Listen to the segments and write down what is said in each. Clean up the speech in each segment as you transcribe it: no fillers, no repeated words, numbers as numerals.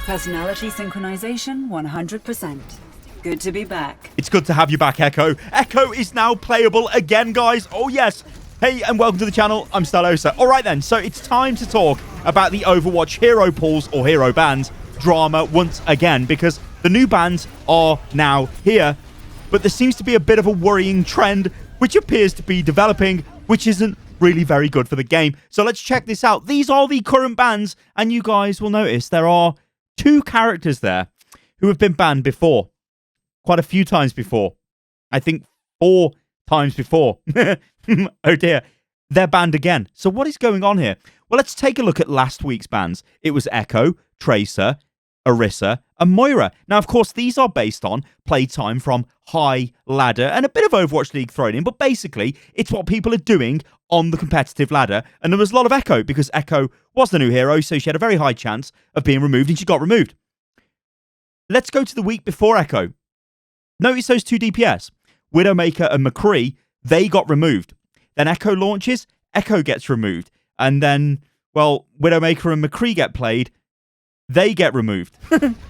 Personality synchronization 100%. Good to be back. It's good to have you back, Echo. Echo is now playable again, guys. Oh, yes. Hey, and welcome to the channel. I'm Stalosa. All right, then. So it's time to talk about the Overwatch Hero Pools or Hero Bans drama once again, because the new bans are now here. But there seems to be a bit of a worrying trend, which appears to be developing, which isn't really very good for the game. So let's check this out. These are the current bans, and you guys will notice there are 2 characters there who have been banned before. Quite a few times before. I think 4 times before. Oh dear. They're banned again. So what is going on here? Well, let's take a look at last week's bans. It was Echo, Tracer, Orisa, and Moira. Now, of course, these are based on playtime from high ladder and a bit of Overwatch League thrown in, but basically, it's what people are doing on the competitive ladder. And there was a lot of Echo because Echo was the new hero, so she had a very high chance of being removed, and she got removed. Let's go to the week before Echo. Notice those 2 DPS. Widowmaker and McCree, they got removed. Then Echo launches, Echo gets removed. And then, well, Widowmaker and McCree get played, they get removed.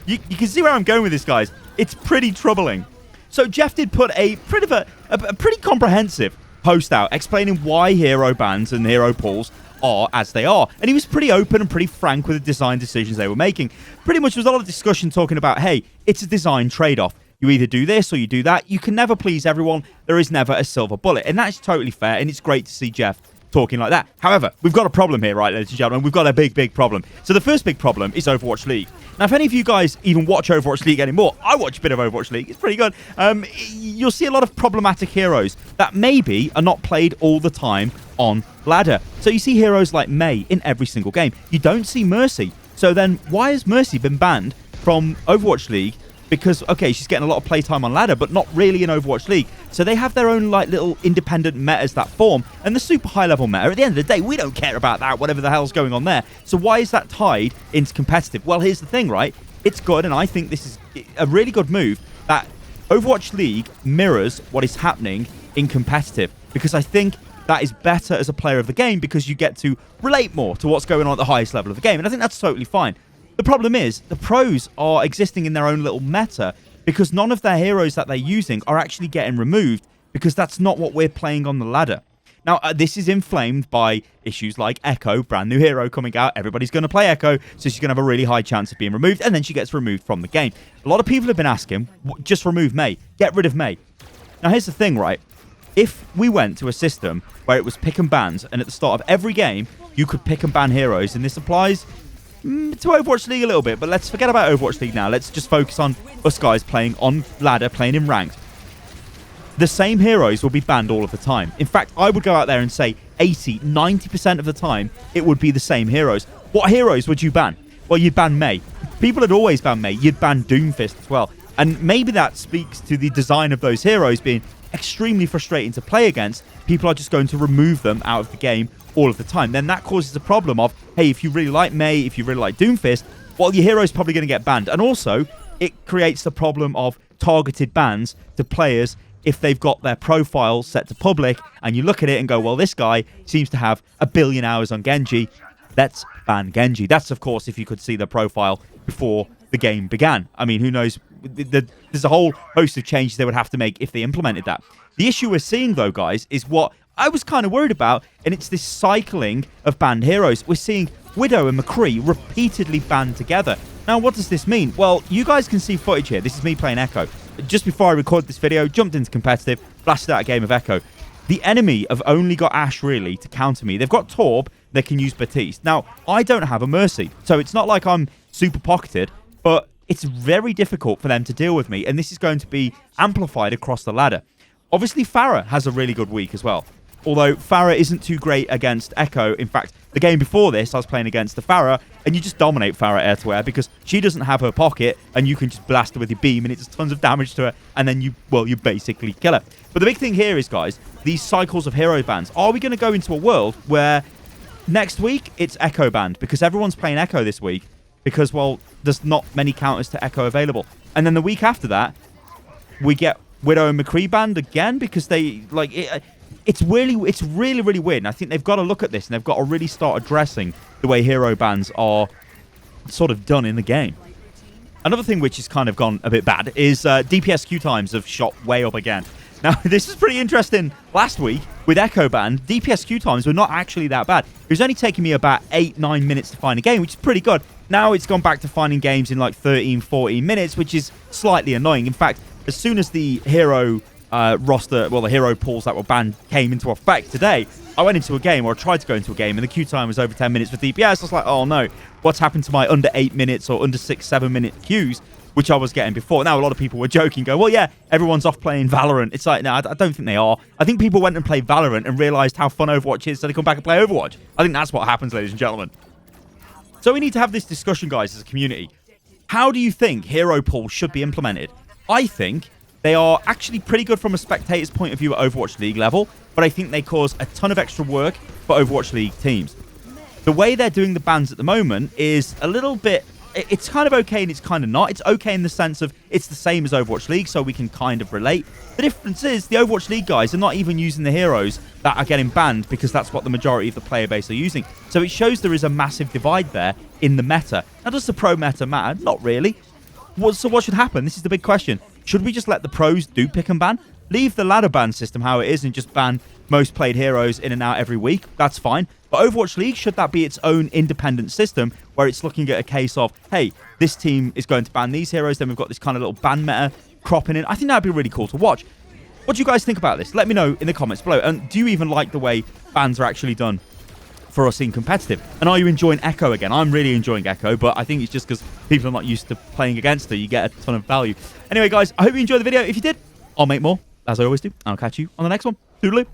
You can see where I'm going with this, guys. It's pretty troubling. So Jeff did put a pretty comprehensive post out explaining why hero bans and hero pools are as they are. And he was pretty open and pretty frank with the design decisions they were making. Pretty much there was a lot of discussion talking about, hey, it's a design trade-off. You either do this or you do that. You can never please everyone. There is never a silver bullet. And that's totally fair. And it's great to see Jeff talking like that. However, we've got a problem here, right, ladies and gentlemen? We've got a big problem. So the first big problem is Overwatch League. Now, if any of you guys even watch Overwatch League anymore, I watch a bit of Overwatch League. It's pretty good. You'll see a lot of problematic heroes that maybe are not played all the time on ladder. So you see heroes like Mei in every single game. You don't see Mercy. So then why has Mercy been banned from Overwatch League? Because, okay, she's getting a lot of playtime on ladder, but not really in Overwatch League. So they have their own, like, little independent metas that form. And the super high-level meta, at the end of the day, we don't care about that, whatever the hell's going on there. So why is that tied into competitive? Well, here's the thing, right? It's good, and I think this is a really good move that Overwatch League mirrors what is happening in competitive. Because I think that is better as a player of the game because you get to relate more to what's going on at the highest level of the game. And I think that's totally fine. The problem is, the pros are existing in their own little meta because none of their heroes that they're using are actually getting removed because that's not what we're playing on the ladder. Now, this is inflamed by issues like Echo, brand new hero coming out. Everybody's going to play Echo, so she's going to have a really high chance of being removed, and then she gets removed from the game. A lot of people have been asking, just remove Mei. Get rid of Mei. Now, here's the thing, right? If we went to a system where it was pick and bans, and at the start of every game, you could pick and ban heroes, and this applies to Overwatch League a little bit, but let's forget about Overwatch League now. Let's just focus on us guys playing on ladder, playing in ranked. The same heroes will be banned all of the time. In fact, I would go out there and say 80, 90% of the time, it would be the same heroes. What heroes would you ban? Well, you'd ban Mei. People had always banned Mei. You'd ban Doomfist as well. And maybe that speaks to the design of those heroes being extremely frustrating to play against. People are just going to remove them out of the game all of the time. Then that causes a problem of, hey, if you really like Mei, if you really like Doomfist, well, your hero's probably going to get banned. And also, it creates the problem of targeted bans to players if they've got their profile set to public, and you look at it and go, well, this guy seems to have 1 billion hours on Genji. Let's ban Genji. That's, of course, if you could see the profile before the game began. I mean, who knows? There's a whole host of changes they would have to make if they implemented that. The issue we're seeing, though, guys, is what I was kind of worried about, and it's this cycling of banned heroes. We're seeing Widow and McCree repeatedly banned together. Now, what does this mean? Well, you guys can see footage here. This is me playing Echo. Just before I recorded this video, jumped into competitive, blasted out a game of Echo. The enemy have only got Ashe, really, to counter me. They've got Torb, they can use Batiste. Now, I don't have a Mercy, so it's not like I'm super pocketed, but it's very difficult for them to deal with me, and this is going to be amplified across the ladder. Obviously, Pharah has a really good week as well. Although Pharah isn't too great against Echo. In fact, the game before this, I was playing against the Pharah, and you just dominate Pharah air-to-air because she doesn't have her pocket, and you can just blast her with your beam, and it does tons of damage to her, and then you basically kill her. But the big thing here is, guys, these cycles of hero bans. Are we going to go into a world where next week it's Echo banned because everyone's playing Echo this week because, well, there's not many counters to Echo available. And then the week after that, we get Widow and McCree banned again because they, like... It's really weird, and I think they've got to look at this, and they've got to really start addressing the way hero bans are sort of done in the game. Another thing which has kind of gone a bit bad is DPS queue times have shot way up again. Now, this is pretty interesting. Last week, with Echo Ban, DPS queue times were not actually that bad. It was only taking me about 8-9 minutes to find a game, which is pretty good. Now it's gone back to finding games in like 13-14 minutes, which is slightly annoying. In fact, as soon as the hero roster, well, the hero pools that were banned came into effect today, I went into a game, or I tried to go into a game, and the queue time was over 10 minutes for DPS. I was like, oh no, what's happened to my under 8 minutes or under 6-7 minute queues, which I was getting before? Now, a lot of people were joking, going, well, yeah, everyone's off playing Valorant. It's like, no, I don't think they are. I think people went and played Valorant and realized how fun Overwatch is, so they come back and play Overwatch. I think that's what happens, ladies and gentlemen. So we need to have this discussion, guys, as a community. How do you think hero pools should be implemented? I think they are actually pretty good from a spectator's point of view at Overwatch League level, but I think they cause a ton of extra work for Overwatch League teams. The way they're doing the bans at the moment is a little bit... It's kind of okay and it's kind of not. It's okay in the sense of it's the same as Overwatch League, so we can kind of relate. The difference is the Overwatch League guys are not even using the heroes that are getting banned, because that's what the majority of the player base are using. So it shows there is a massive divide there in the meta. Now, does the pro meta matter? Not really. So what should happen? This is the big question. Should we just let the pros do pick and ban? Leave the ladder ban system how it is and just ban most played heroes in and out every week? That's fine. But Overwatch League, should that be its own independent system where it's looking at a case of, hey, this team is going to ban these heroes, then we've got this kind of little ban meta cropping in? I think that would be really cool to watch. What do you guys think about this? Let me know in the comments below. And do you even like the way bans are actually done for us in competitive? And are you enjoying Echo again? I'm really enjoying Echo, but I think it's just because people are not used to playing against her. You get a ton of value. Anyway, guys, I hope you enjoyed the video. If you did, I'll make more, as I always do. I'll catch you on the next one. Toodaloo.